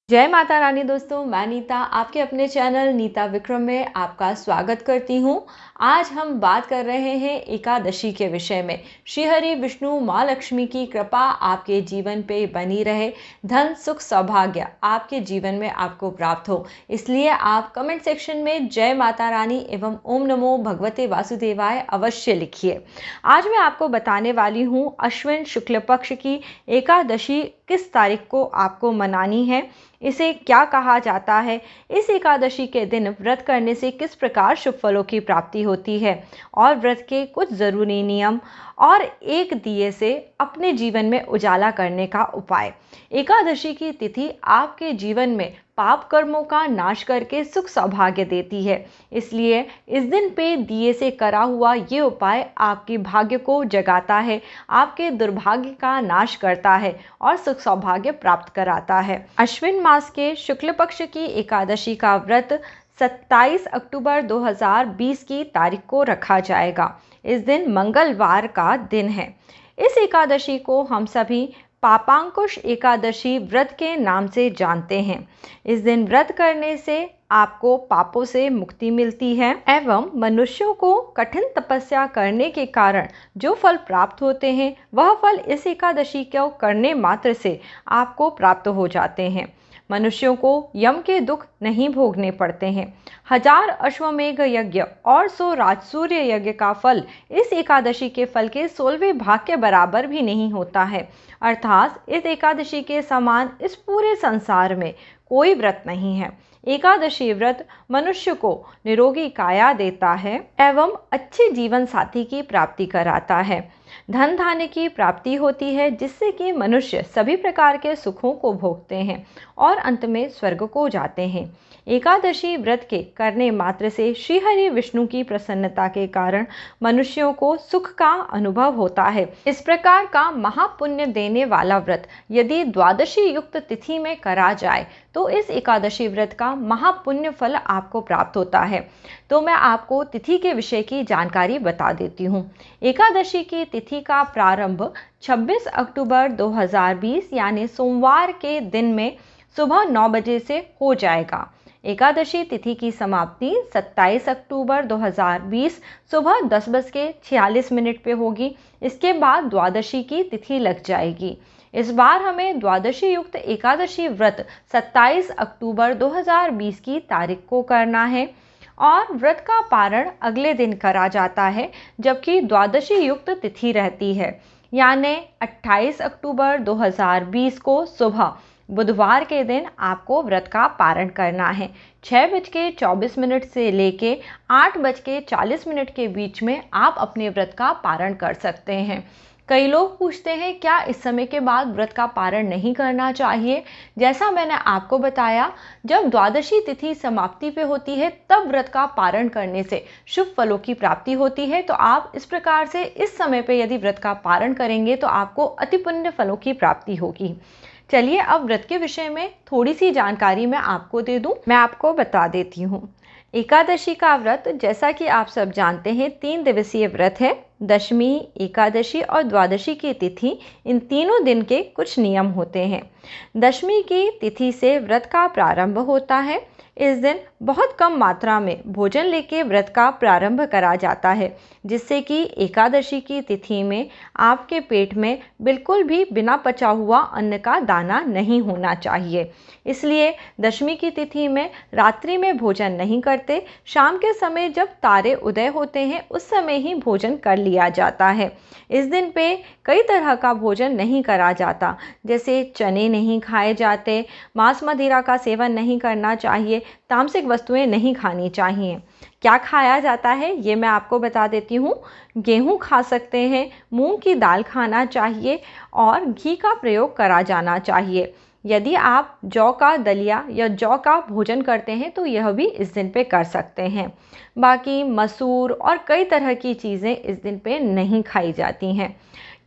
जय माता रानी दोस्तों, मैं नीता आपके अपने चैनल नीता विक्रम में आपका स्वागत करती हूँ। आज हम बात कर रहे हैं एकादशी के विषय में। श्री हरि विष्णु माँ लक्ष्मी की कृपा आपके जीवन पे बनी रहे, धन सुख सौभाग्य आपके जीवन में आपको प्राप्त हो, इसलिए आप कमेंट सेक्शन में जय माता रानी एवं ओम नमो भगवते वासुदेवाय अवश्य लिखिए। आज मैं आपको बताने वाली हूँ अश्विन शुक्ल पक्ष की एकादशी किस तारीख को आपको मनानी है, इसे क्या कहा जाता है, इस एकादशी के दिन व्रत करने से किस प्रकार शुभ फलों की प्राप्ति होती है और व्रत के कुछ ज़रूरी नियम और एक दिए से अपने जीवन में उजाला करने का उपाय। एकादशी की तिथि आपके जीवन में पाप कर्मों का नाश करके सुख सौभाग्य देती है, इसलिए इस दिन पे दिए से करा हुआ ये उपाय आपके भाग्य को जगाता है, आपके दुर्भाग्य का नाश करता है और सुख सौभाग्य प्राप्त कराता है। अश्विन मास के शुक्ल पक्ष की एकादशी का व्रत 27 अक्टूबर 2020 की तारीख को रखा जाएगा। इस दिन मंगलवार का दिन है। इस एकादशी को हम सभी पापांकुश एकादशी व्रत के नाम से जानते हैं। इस दिन व्रत करने से आपको पापों से मुक्ति मिलती है एवं मनुष्यों को कठिन तपस्या करने के कारण जो फल प्राप्त होते हैं वह फल इस एकादशी को करने मात्र से आपको प्राप्त हो जाते हैं। मनुष्यों को यम के दुख नहीं भोगने पड़ते हैं। 1000 अश्वमेघ यज्ञ और 100 राजसूर्य यज्ञ का फल इस एकादशी के फल के 16वें भाग के बराबर भी नहीं होता है। अर्थात इस एकादशी के समान इस पूरे संसार में कोई व्रत नहीं है। एकादशी व्रत मनुष्य को निरोगी काया देता है एवं अच्छे जीवन साथी की प्राप्ति कराता है। धन धान्य की प्राप्ति होती है, जिससे कि मनुष्य सभी प्रकार के सुखों को भोगते हैं और अंत में स्वर्ग को जाते हैं। एकादशी व्रत के करने मात्र से श्री हरि विष्णु की प्रसन्नता के कारण मनुष्यों को सुख का अनुभव होता है। इस प्रकार का महापुण्य देने वाला व्रत यदि द्वादशी युक्त तिथि में करा जाए तो इस एकादशी व्रत का महापुण्य फल आपको प्राप्त होता है। तो मैं आपको तिथि के विषय की जानकारी बता देती हूँ। एकादशी की तिथि का प्रारंभ 26 अक्टूबर 2020 यानी सोमवार के दिन में सुबह 9 बजे से हो जाएगा। एकादशी तिथि की समाप्ति 27 अक्टूबर 2020 सुबह 10:46 पे होगी। इसके बाद द्वादशी की तिथि लग जाएगी। इस बार हमें द्वादशी युक्त एकादशी व्रत 27 अक्टूबर 2020 की तारीख को करना है और व्रत का पारण अगले दिन करा जाता है, जबकि द्वादशी युक्त तिथि रहती है, यानी 28 अक्टूबर 2020 को सुबह बुधवार के दिन आपको व्रत का पारण करना है। 6:24 से लेके 8:40 के बीच में आप अपने व्रत का पारण कर सकते हैं। कई लोग पूछते हैं क्या इस समय के बाद व्रत का पारण नहीं करना चाहिए। जैसा मैंने आपको बताया, जब द्वादशी तिथि समाप्ति पे होती है तब व्रत का पारण करने से शुभ फलों की प्राप्ति होती है। तो आप इस प्रकार से इस समय पे यदि व्रत का पारण करेंगे तो आपको अति पुण्य फलों की प्राप्ति होगी। चलिए अब व्रत के विषय में थोड़ी सी जानकारी मैं आपको दे दूं। मैं आपको बता देती हूँ। एकादशी का व्रत जैसा कि आप सब जानते हैं 3 दिवसीय व्रत है। दशमी, एकादशी और द्वादशी की तिथि, इन तीनों दिन के कुछ नियम होते हैं। दशमी की तिथि से व्रत का प्रारंभ होता है। इस दिन बहुत कम मात्रा में भोजन लेके व्रत का प्रारंभ करा जाता है, जिससे कि एकादशी की तिथि में आपके पेट में बिल्कुल भी बिना पचा हुआ अन्न का दाना नहीं होना चाहिए। इसलिए दशमी की तिथि में रात्रि में भोजन नहीं करते। शाम के समय जब तारे उदय होते हैं उस समय ही भोजन कर लिया जाता है। इस दिन पे कई तरह का भोजन नहीं करा जाता, जैसे चने नहीं खाए जाते, मांस मदिरा का सेवन नहीं करना चाहिए, तामसिक वस्तुएं नहीं खानी चाहिए। क्या खाया जाता है ये मैं आपको बता देती हूँ। गेहूँ खा सकते हैं, मूंग की दाल खाना चाहिए और घी का प्रयोग करा जाना चाहिए। यदि आप जौ का दलिया या जौ का भोजन करते हैं तो यह भी इस दिन पे कर सकते हैं। बाकी मसूर और कई तरह की चीज़ें इस दिन पे नहीं खाई जाती हैं।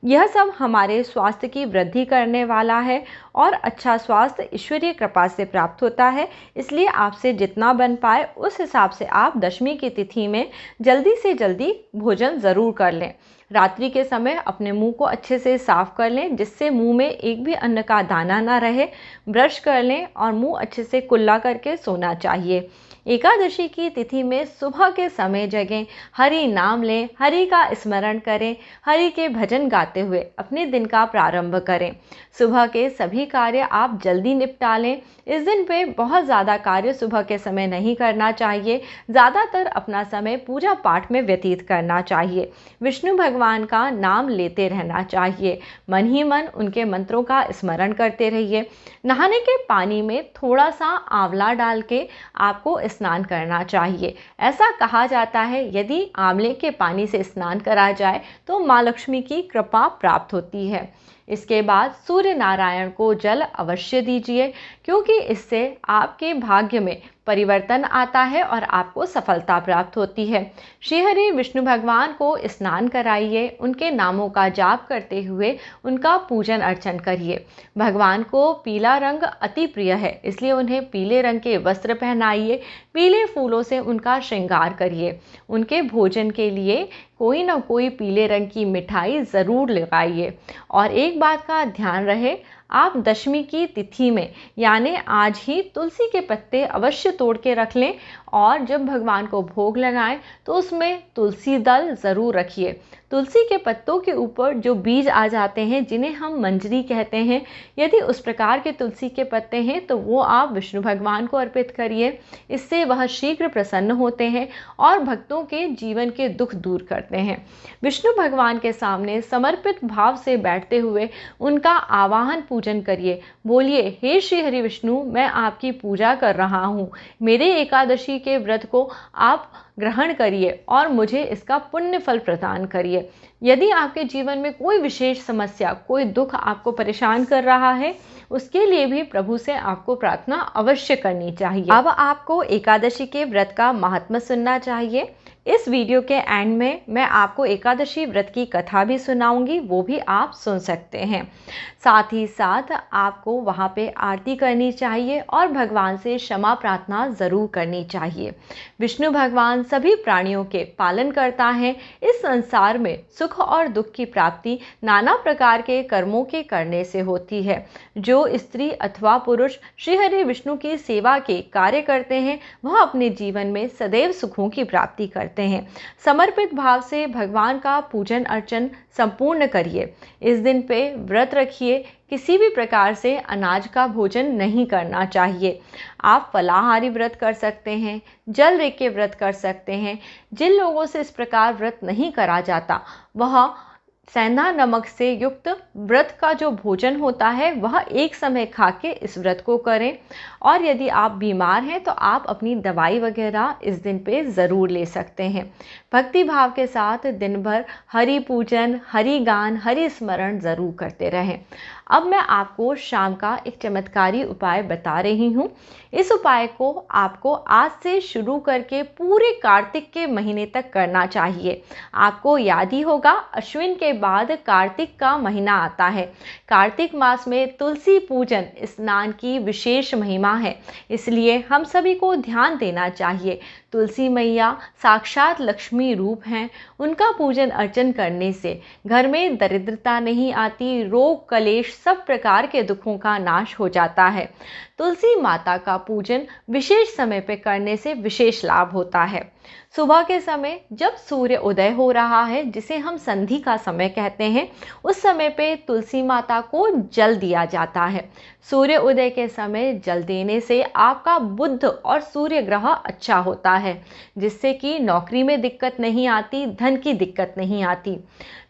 यह सब हमारे स्वास्थ्य की वृद्धि करने वाला है और अच्छा स्वास्थ्य ईश्वरीय कृपा से प्राप्त होता है। इसलिए आपसे जितना बन पाए उस हिसाब से आप दशमी की तिथि में जल्दी से जल्दी भोजन ज़रूर कर लें। रात्रि के समय अपने मुंह को अच्छे से साफ कर लें, जिससे मुंह में एक भी अन्न का दाना ना रहे। ब्रश कर लें और मुंह अच्छे से कुल्ला करके सोना चाहिए। एकादशी की तिथि में सुबह के समय जगें, हरि नाम लें, हरि का स्मरण करें, हरि के भजन गाते हुए अपने दिन का प्रारंभ करें। सुबह के सभी कार्य आप जल्दी निपटा लें। इस दिन पे बहुत ज़्यादा कार्य सुबह के समय नहीं करना चाहिए। ज़्यादातर अपना समय पूजा पाठ में व्यतीत करना चाहिए। विष्णु भगवान का नाम लेते रहना चाहिए। मन ही मन उनके मंत्रों का स्मरण करते रहिए। नहाने के पानी में थोड़ा सा आंवला डाल के आपको स्नान करना चाहिए। ऐसा कहा जाता है यदि आंवले के पानी से स्नान करा जाए तो माँ लक्ष्मी की कृपा प्राप्त होती है। इसके बाद सूर्य नारायण को जल अवश्य दीजिए, क्योंकि इससे आपके भाग्य में परिवर्तन आता है और आपको सफलता प्राप्त होती है। श्रीहरि विष्णु भगवान को स्नान कराइए। उनके नामों का जाप करते हुए उनका पूजन अर्चन करिए। भगवान को पीला रंग अति प्रिय है, इसलिए उन्हें पीले रंग के वस्त्र पहनाइए। पीले फूलों से उनका श्रृंगार करिए। उनके भोजन के लिए कोई ना कोई पीले रंग की मिठाई ज़रूर लगाइए। और एक बात का ध्यान रहे, आप दशमी की तिथि में यानी आज ही तुलसी के पत्ते अवश्य तोड़ के रख लें और जब भगवान को भोग लगाएं तो उसमें तुलसी दल ज़रूर रखिए। तुलसी के पत्तों के ऊपर जो बीज आ जाते हैं, जिन्हें हम मंजरी कहते हैं, यदि उस प्रकार के तुलसी के पत्ते हैं तो वो आप विष्णु भगवान को अर्पित करिए। इससे वह शीघ्र प्रसन्न होते हैं और भक्तों के जीवन के दुख दूर करते हैं। विष्णु भगवान के सामने समर्पित भाव से बैठते हुए उनका आवाहन पूजन करिए। बोलिए, हे श्री हरि विष्णु, मैं आपकी पूजा कर रहा हूँ। मेरे एकादशी के व्रत को आप ग्रहण करिए और मुझे इसका पुण्य फल प्रदान करिए। यदि आपके जीवन में कोई विशेष समस्या, कोई दुख आपको परेशान कर रहा है, उसके लिए भी प्रभु से आपको प्रार्थना अवश्य करनी चाहिए। अब आपको एकादशी के व्रत का महात्म्य सुनना चाहिए। इस वीडियो के एंड में मैं आपको एकादशी व्रत की कथा भी सुनाऊंगी, वो भी आप सुन सकते हैं। साथ ही साथ आपको वहाँ पे आरती करनी चाहिए और भगवान से क्षमा प्रार्थना ज़रूर करनी चाहिए। विष्णु भगवान सभी प्राणियों के पालन करता है। इस संसार में सुख और दुख की प्राप्ति नाना प्रकार के कर्मों के करने से होती है। जो स्त्री अथवा पुरुष श्री हरि विष्णु की सेवा के कार्य करते हैं, वह अपने जीवन में सदैव सुखों की प्राप्ति करते हैं। समर्पित भाव से भगवान का पूजन अर्चन संपूर्ण करिए। इस दिन पे व्रत रखिए। किसी भी प्रकार से अनाज का भोजन नहीं करना चाहिए। आप फलाहारी व्रत कर सकते हैं, जल रेख के व्रत कर सकते हैं। जिन लोगों से इस प्रकार व्रत नहीं करा जाता, वह सेंधा नमक से युक्त व्रत का जो भोजन होता है वह एक समय खा के इस व्रत को करें। और यदि आप बीमार हैं तो आप अपनी दवाई वगैरह इस दिन पे ज़रूर ले सकते हैं। भक्ति भाव के साथ दिन भर हरि पूजन, हरि गान, हरि स्मरण ज़रूर करते रहें। अब मैं आपको शाम का एक चमत्कारी उपाय बता रही हूँ। इस उपाय को आपको आज से शुरू करके पूरे कार्तिक के महीने तक करना चाहिए। आपको याद ही होगा, अश्विन के बाद कार्तिक का महीना आता है। कार्तिक मास में तुलसी पूजन स्नान की विशेष महिमा है, इसलिए हम सभी को ध्यान देना चाहिए। तुलसी मैया साक्षात लक्ष्मी रूप हैं। उनका पूजन अर्चन करने से घर में दरिद्रता नहीं आती, रोग कलेश सब प्रकार के दुखों का नाश हो जाता है। तुलसी माता का पूजन विशेष समय पे करने से विशेष लाभ होता है। सुबह के समय जब सूर्य उदय हो रहा है, जिसे हम संधि का समय कहते हैं, उस समय पे तुलसी माता को जल दिया जाता है। सूर्य उदय के समय जल देने से आपका बुध और सूर्य ग्रह अच्छा होता है, जिससे कि नौकरी में दिक्कत नहीं आती, धन की दिक्कत नहीं आती।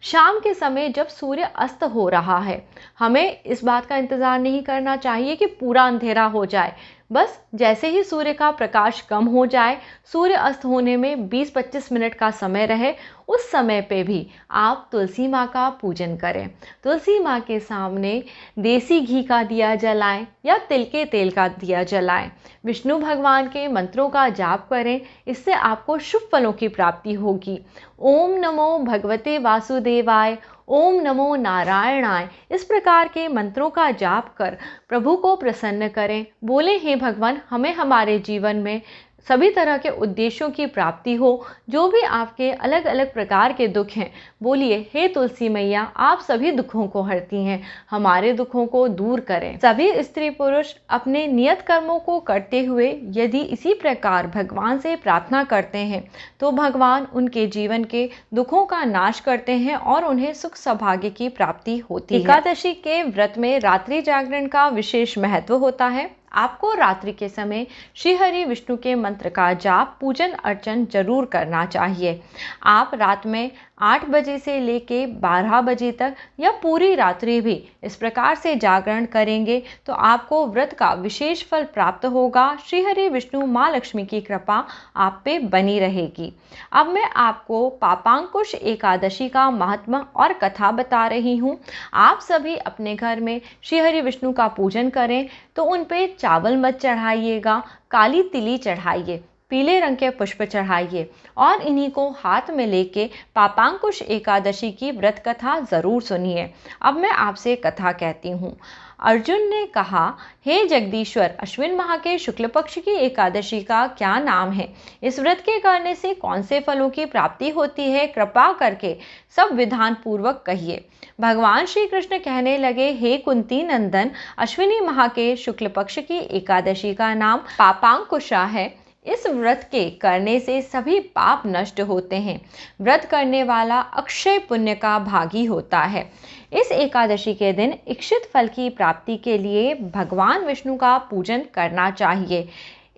शाम के समय जब सूर्य अस्त हो रहा है, हमें इस बात का इंतज़ार नहीं करना चाहिए कि पूरा अंधेरा हो जाए। बस जैसे ही सूर्य का प्रकाश कम हो जाए, सूर्य अस्त होने में 20-25 मिनट का समय रहे, उस समय पे भी आप तुलसी माँ का पूजन करें। तुलसी माँ के सामने देसी घी का दिया जलाएं या तिल के तेल का दिया जलाएं। विष्णु भगवान के मंत्रों का जाप करें, इससे आपको शुभ फलों की प्राप्ति होगी। ओम नमो भगवते वासुदेवाय, ओम नमो नारायणाय, इस प्रकार के मंत्रों का जाप कर प्रभु को प्रसन्न करें। बोले, हे भगवान, हमें हमारे जीवन में सभी तरह के उद्देश्यों की प्राप्ति हो। जो भी आपके अलग अलग प्रकार के दुख हैं, बोलिए हे तुलसी मैया, आप सभी दुखों को हरती हैं, हमारे दुखों को दूर करें। सभी स्त्री पुरुष अपने नियत कर्मों को करते हुए यदि इसी प्रकार भगवान से प्रार्थना करते हैं तो भगवान उनके जीवन के दुखों का नाश करते हैं और उन्हें सुख सौभाग्य की प्राप्ति होती है। एकादशी के व्रत में रात्रि जागरण का विशेष महत्व होता है। आपको रात्रि के समय श्री हरि विष्णु के मंत्र का जाप, पूजन अर्चन जरूर करना चाहिए। आप रात में 8 बजे से लेके 12 बजे तक या पूरी रात्रि भी इस प्रकार से जागरण करेंगे तो आपको व्रत का विशेष फल प्राप्त होगा। श्री हरि विष्णु माँ लक्ष्मी की कृपा आप पे बनी रहेगी। अब मैं आपको पापांकुश एकादशी का महात्मा और कथा बता रही हूँ। आप सभी अपने घर में श्री हरि विष्णु का पूजन करें तो उन पे चावल मत चढ़ाइएगा, काली तिली चढ़ाइए, पीले रंग के पुष्प चढ़ाइए और इन्हीं को हाथ में लेके पापांकुश एकादशी की व्रत कथा जरूर सुनिए। अब मैं आपसे कथा कहती हूँ। अर्जुन ने कहा, हे जगदीश्वर, अश्विन माह के शुक्ल पक्ष की एकादशी का क्या नाम है? इस व्रत के करने से कौन से फलों की प्राप्ति होती है? कृपा करके सब विधान पूर्वक कहिए। भगवान श्री कृष्ण कहने लगे, हे कुंती नंदन, अश्विनी माह के शुक्ल पक्ष की एकादशी का नाम पापांकुशा है। इस व्रत के करने से सभी पाप नष्ट होते हैं। व्रत करने वाला अक्षय पुण्य का भागी होता है। इस एकादशी के दिन इच्छित फल की प्राप्ति के लिए भगवान विष्णु का पूजन करना चाहिए।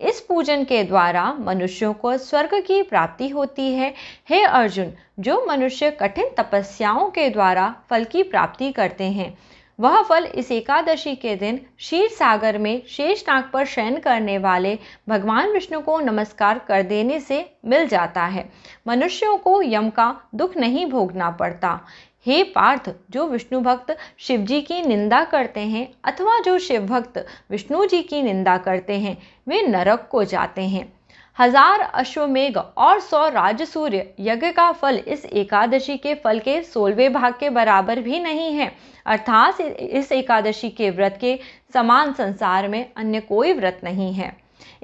इस पूजन के द्वारा मनुष्यों को स्वर्ग की प्राप्ति होती है। हे अर्जुन, जो मनुष्य कठिन तपस्याओं के द्वारा फल की प्राप्ति करते हैं, वह फल इस एकादशी के दिन क्षीर सागर में शेषनाग पर शयन करने वाले भगवान विष्णु को नमस्कार कर देने से मिल जाता है। मनुष्यों को यम का दुख नहीं भोगना पड़ता। हे पार्थ, जो विष्णु भक्त शिव जी की निंदा करते हैं अथवा जो शिव भक्त विष्णु जी की निंदा करते हैं, वे नरक को जाते हैं। 1000 अश्वमेघ और 100 राजसूर्य यज्ञ का फल इस एकादशी के फल के 16वें भाग के बराबर भी नहीं है। अर्थात इस एकादशी के व्रत के समान संसार में अन्य कोई व्रत नहीं है।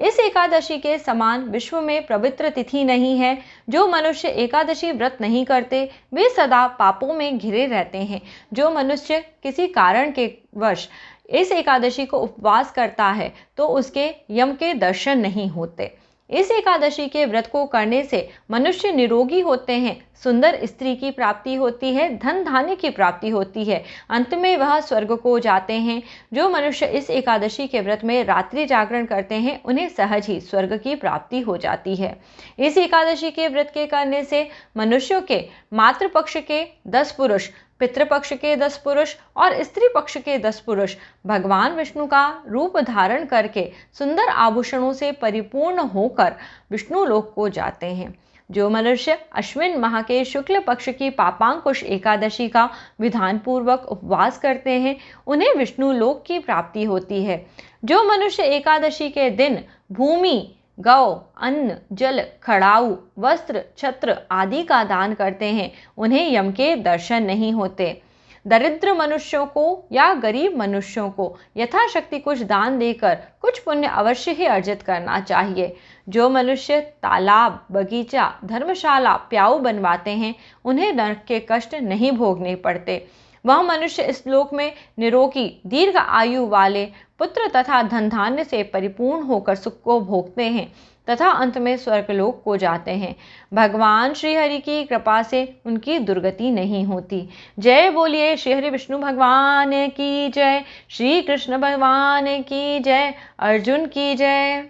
इस एकादशी के समान विश्व में पवित्र तिथि नहीं है। जो मनुष्य एकादशी व्रत नहीं करते वे सदा पापों में घिरे रहते हैं। जो मनुष्य किसी कारण के वश इस एकादशी को उपवास करता है तो उसके यम के दर्शन नहीं होते। इस एकादशी के व्रत को करने से मनुष्य निरोगी होते हैं, सुंदर स्त्री की प्राप्ति होती है, धन धान्य की प्राप्ति होती है, अंत में वह स्वर्ग को जाते हैं। जो मनुष्य इस एकादशी के व्रत में रात्रि जागरण करते हैं उन्हें सहज ही स्वर्ग की प्राप्ति हो जाती है। इस एकादशी के व्रत के करने से मनुष्यों के मातृपक्ष के 10 पुरुष, पितृपक्ष के 10 पुरुष और स्त्री पक्ष के 10 पुरुष भगवान विष्णु का रूप धारण करके सुंदर आभूषणों से परिपूर्ण होकर विष्णु लोक को जाते हैं। जो मनुष्य अश्विन माह के शुक्ल पक्ष की पापांकुश एकादशी का विधान पूर्वक उपवास करते हैं उन्हें विष्णु लोक की प्राप्ति होती है। जो मनुष्य एकादशी के दिन भूमि, गौ, अन्न, जल, खड़ाऊ, वस्त्र, छत्र आदि का दान करते हैं उन्हें यम के दर्शन नहीं होते। दरिद्र मनुष्यों को या गरीब मनुष्यों को यथाशक्ति कुछ दान देकर कुछ पुण्य अवश्य ही अर्जित करना चाहिए। जो मनुष्य तालाब, बगीचा, धर्मशाला, प्याऊ बनवाते हैं उन्हें नरक के कष्ट नहीं भोगने पड़ते। वह मनुष्य इस लोक में निरोगी, दीर्घ आयु वाले पुत्र तथा धन धान्य से परिपूर्ण होकर सुख को भोगते हैं तथा अंत में स्वर्गलोक को जाते हैं। भगवान श्री हरि की कृपा से उनकी दुर्गति नहीं होती। जय बोलिए श्री हरि विष्णु भगवान की जय, श्री कृष्ण भगवान की जय, अर्जुन की जय।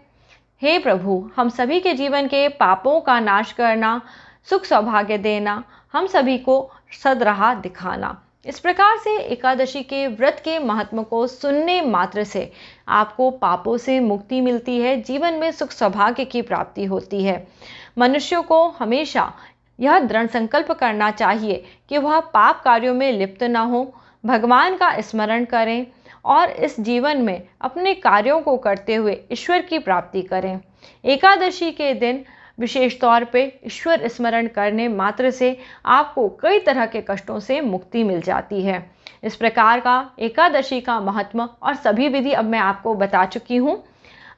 हे प्रभु, हम सभी के जीवन के पापों का नाश करना, सुख सौभाग्य देना, हम सभी को सदराह दिखाना। इस प्रकार से एकादशी के व्रत के महत्व को सुनने मात्र से आपको पापों से मुक्ति मिलती है, जीवन में सुख सौभाग्य की प्राप्ति होती है। मनुष्यों को हमेशा यह दृढ़ संकल्प करना चाहिए कि वह पाप कार्यों में लिप्त न हो, भगवान का स्मरण करें और इस जीवन में अपने कार्यों को करते हुए ईश्वर की प्राप्ति करें। एकादशी के दिन विशेष तौर पे ईश्वर स्मरण करने मात्र से आपको कई तरह के कष्टों से मुक्ति मिल जाती है। इस प्रकार का एकादशी का महत्व और सभी विधि अब मैं आपको बता चुकी हूँ।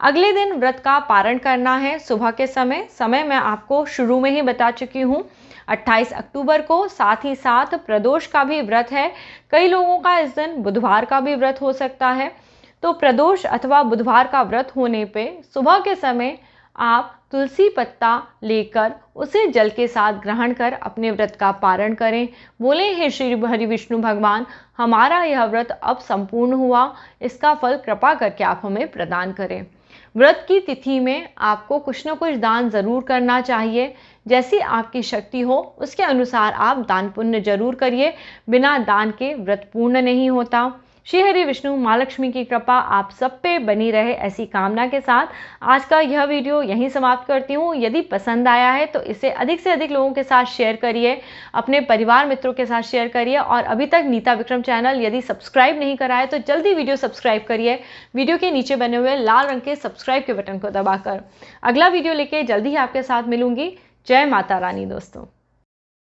अगले दिन व्रत का पारण करना है सुबह के समय मैं आपको शुरू में ही बता चुकी हूँ। 28 अक्टूबर को साथ ही साथ प्रदोष का भी व्रत है। कई लोगों का इस दिन बुधवार का भी व्रत हो सकता है। तो प्रदोष अथवा बुधवार का व्रत होने पे सुबह के समय आप तुलसी पत्ता लेकर उसे जल के साथ ग्रहण कर अपने व्रत का पारण करें। बोले हे श्री हरि विष्णु भगवान, हमारा यह व्रत अब संपूर्ण हुआ, इसका फल कृपा करके आप हमें प्रदान करें। व्रत की तिथि में आपको कुछ न कुछ दान जरूर करना चाहिए। जैसी आपकी शक्ति हो उसके अनुसार आप दान पुण्य जरूर करिए। बिना दान के व्रत पूर्ण नहीं होता। श्री हरि विष्णु माँ लक्ष्मी की कृपा आप सब पे बनी रहे, ऐसी कामना के साथ आज का यह वीडियो यहीं समाप्त करती हूँ। यदि पसंद आया है तो इसे अधिक से अधिक लोगों के साथ शेयर करिए, अपने परिवार मित्रों के साथ शेयर करिए। और अभी तक नीता विक्रम चैनल यदि सब्सक्राइब नहीं करा है तो जल्दी वीडियो सब्सक्राइब करिए, वीडियो के नीचे बने हुए लाल रंग के सब्सक्राइब के बटन को दबाकर। अगला वीडियो लेके जल्दी ही आपके साथ मिलूंगी। जय माता रानी दोस्तों।